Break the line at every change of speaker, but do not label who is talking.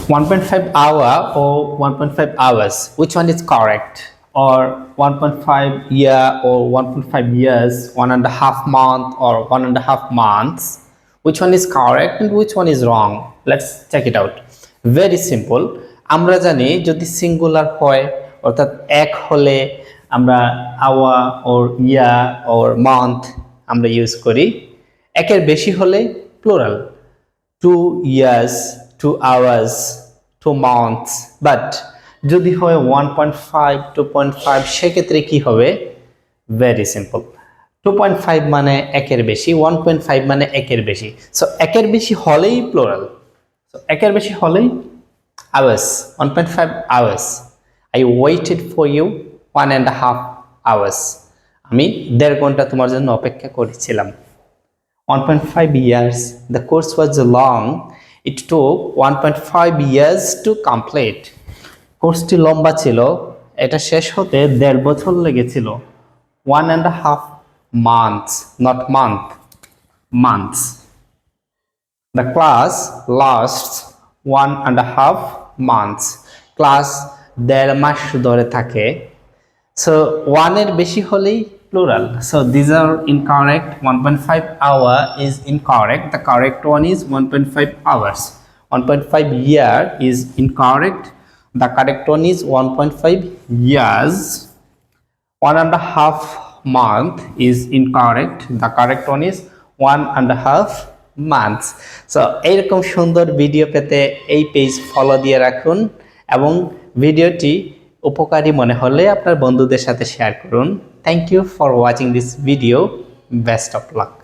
1.5 hour or 1.5 hours, which one is correct? Or 1.5 year or 1.5 years, 1.5 month or 1.5 months, which one is correct and which one is wrong? Let's check it out. Very simple. আমরা জানি যদি singular হয় অর্থাৎ এক হলে আমরা hour or year or month আমরা use করি, একের বেশি হলে plural, 2 years, 2 hours, 2 months. But যদি হয় 1.5, 2.5 সেক্ষেত্রে কি হবে? Very simple. 2.5 মানে একের বেশি, 1.5 মানে একের বেশি। সো একের বেশি হলেই প্লুরাল। সো একের বেশি হলেই hours, 1.5 hours. I waited for you 1.5 hours. আমি 1.5 ঘন্টা তোমার জন্য অপেক্ষা করেছিলাম। 1.5 years. The course was long. It took 1.5 years to complete. কোর্সটি লম্বা ছিল, এটা শেষ হতে 1.5 বছর লেগেছিল। 1.5 months, not month, months. The class lasts 1.5 months. Class 1.5 মাস ধরে থাকে। So 1 এর বেশি হলেই plural. So these are incorrect. 1.5 hour is incorrect. The correct one is 1.5 hours. 1.5 year is incorrect. The correct one is 1.5 years. 1.5 month is incorrect. The correct one is 1.5 months. So এইরকম সুন্দর video পেতে এই page follow দিয়ে রাখুন এবং ভিডিওটি উপকারী মনে হলে আপনার বন্ধুদের সাথে শেয়ার করুন। Thank you for watching this video. Best of lakh.